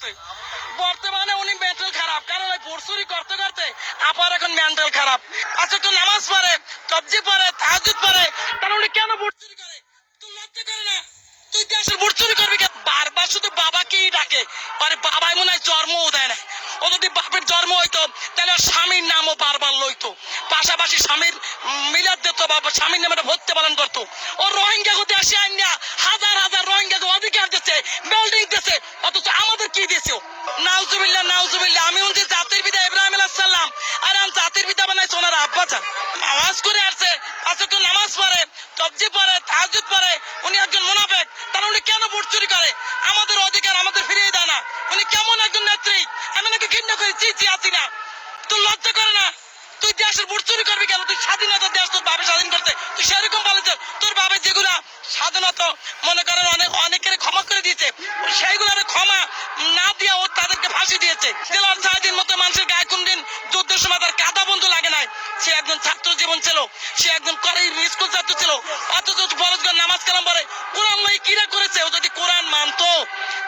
করতে। বর্তমানে উনি মেন্টাল খারাপ, কারণ ওই ভোরচুরি করতে করতে আপার এখন মেন্টাল খারাপ। আচ্ছা, তো নামাজ পড়ে, তবজি পড়ে, তাহাজ্জুদ পড়ে, তাহলে উনি কেন ভোরচুরি করে? তুই লজ্জা করে না? তুই দেশের ভোরচুরি করবি কেন? বারবার শুধু বাবাকেই ডাকে, আরে বাবাই মনে হয় জন্মও দেয় না। ও যদি বাপের জন্ম হইতো তাহলে স্বামীর নামও বারবার লইতো, পাশাপাশি স্বামীর মিলাদ দিত, বাবা স্বামীর নামে ভর্তি পালন করতো। ও রোহিঙ্গা গতি আসে আইনা হাজার হাজার রোহিঙ্গাকে অধিকার দিচ্ছে, বিল্ডিং দিচ্ছে, অথচ আমাদের কি দিয়েছে? নাউজুবিল্লাহ নাউজুবিল্লাহ। আমি উনি জাতির পিতা ইব্রাহিম আলাইহিস সালাম, আর আমি জাতির পিতা বানাইছে ওনার আব্বা চান। নামাজ করে আসছে, আচ্ছা তো নামাজ পড়ে, তবজি পড়ে, তাহাজ্জুদ পড়ে, উনি একজন মুনাফিক, তাহলে উনি কেন ভোট চুরি করে? আমাদের অধিকার আমাদের ফিরিয়ে দেয় না। উনি কেমন একজন নেত্রী? আমি নাকি ঘৃণা করি, চি আছি না। তোর লজ্জা করে না? তুই দেশের ভোট চুরি করবি কেন? তুই স্বাধীনতা দেশ তোর বাবে স্বাধীন করতে, তুই সেরকম বলেছে তোর বাবে যেগুলা স্বাধীনতা মনে করেন অনেকের ক্ষমা করে দিয়েছে, সেইগুলো ক্ষমা না দিয়ে ও তাদেরকে ফাঁসি দিয়েছে। জেলার সারাদিন মতো মানুষের গায়ে কোনদিন যুদ্ধের সময় তার কাদা বন্ধু লাগে নাই। সে একজন ছাত্র জীবন ছিল, সে একজন স্কুল ছাত্র ছিল, অথচ ফরজগান নামাজ কালাম পরে কোরআন নয় কিরা করেছে। ও যদি কোরআন মানতো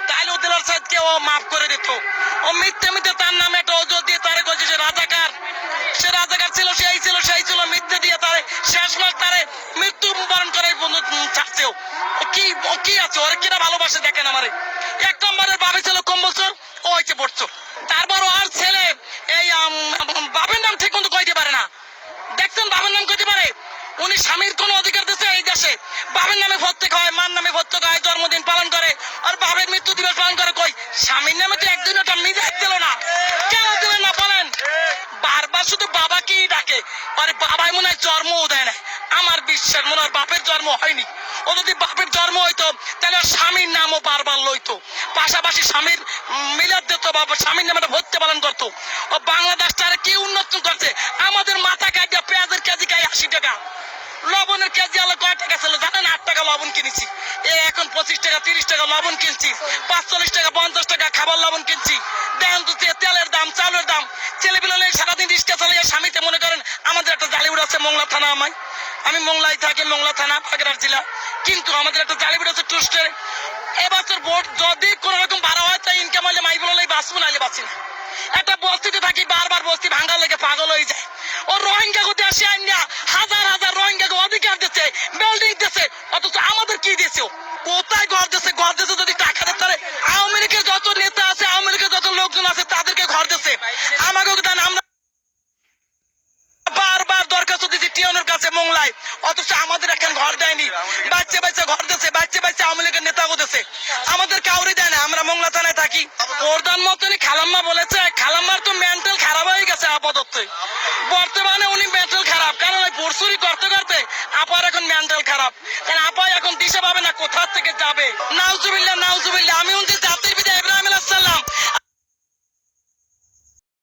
তাহলে ও দিলার সাহেবকে ও মাফ করে দিত। ও মিথ্যে মিথ্যে তার নামে একটা অজুহাত দিয়ে তারে কইছে সে রাজাকার, সে রাজাকার ছিল, সেই ছিল মিথ্যে দিয়ে তারে শেষ মাস তারে মৃত্যু বরণ করে ছাড়ছে। ও কি আছে? ওর কিনা ভালোবাসে দেখেন আমারে। এক নম্বরের বাবে ছিল কম বছর, ও হয়েছে পড়ছো। তারপর আর ছেলে এই বাপের নাম ঠিক মতো কইতে পারে না। দেখছেন বাবার নাম কইতে পারে? উনি স্বামীর কোন অধিকার দিচ্ছে এই দেশে? বাবার নামে ভর্তি হয়, মার নামে ভর্তি হয়, জন্মদিন পালন করে, আর বাবার মৃত্যু দিবস পালন করে। কই স্বামীর নামে তো একদিন একটা মিজাজ দিল না, কেন দিলেন না বলেন? বারবার শুধু বাবাকেই ডাকে, আরে বাবাই মনে হয় জন্মও দেয় না। আমার বিশ্বাস মনে হয় বাপের জন্ম হয়নি। ও যদি বাপের জন্ম হইতো তাহলে স্বামীর নামও বারবার লইতো, পাশাপাশি স্বামীর মিলাদ দিত, বাবা স্বামীর নামে ভর্তি পালন করতো। ও বাংলাদেশটারে কি উন্নত করছে? আমাদের মাথা কাটিয়া পেঁয়াজের কেজি খাই 80 টাকা, লবণের কেজি আলো কয় টাকা ছিল জানেন? 8 টাকা লবণ কিনেছি, এখন 25 টাকা 30 টাকা লবণ কিনছি, 45 টাকা 50 টাকা খাবার লবণ কিনছি। দেখেন তো তেলের দাম, চালের দাম। ছেলেপিলে সারাদিন রিক্সা চালিয়ে স্বামীতে মনে করেন। আমাদের একটা জালিউড আছে মোংলা থানা, আমি মোংলায় থাকি, মোংলা থানা বাগেরহাট জেলা, কিন্তু আমাদের একটা জালিউড আছে টুস্টের। এবছর ভোট যদি কোন রকম বাড়া হয় তাই ইনকাম হলে মাই বলে বাঁচবো, নাহলে বাঁচি না। একটা বস্তিতে থাকি, বারবার বস্তি ভাঙ্গা লেগে পাগল হয়ে যায়। ও রোহিঙ্গা গতি আসে আইনা হাজার হাজার রোহিঙ্গাকে অধিকার দিচ্ছে, বিল্ডিং দিচ্ছে, অথচ আমাদের কি দিয়েছে? কোথায় ঘর দিচ্ছে? ঘর দিচ্ছে যদি টাকা দিতে। আওয়ামী লীগের যত নেতা আছে, আওয়ামী লীগের যত লোকজন আছে তাদেরকে ঘর দিচ্ছে, আমাকে দেন। আমরা বারবার দরখাস্ত দিচ্ছি টিওনের কাছে মোংলায়, অথচ আমাদের এখন ঘর দেয়নি। বাচ্চা বাচ্চা ঘর দিচ্ছে, বাচ্চা বাচ্চা আওয়ামী লীগের নেতা দিচ্ছে, আমাদের কাউরি দেয় না। আমরা মোংলা থানায় থাকি। প্রধানমন্ত্রী খালাম্মা বলেছে, খালাম্মার তো মেন্টাল খারাপ হয়ে গেছে আপাতত। বর্তমানে উনি মেন্টাল খারাপ, কারণ ওই ভোরচুরি করতে করতে আপার এখন মেন্টাল খারাপ। কারণ আপা এখন দিশা পাবে না কোথা থেকে যাবে। নাউজুবিল্লাহ নাউজুবিল্লাহ।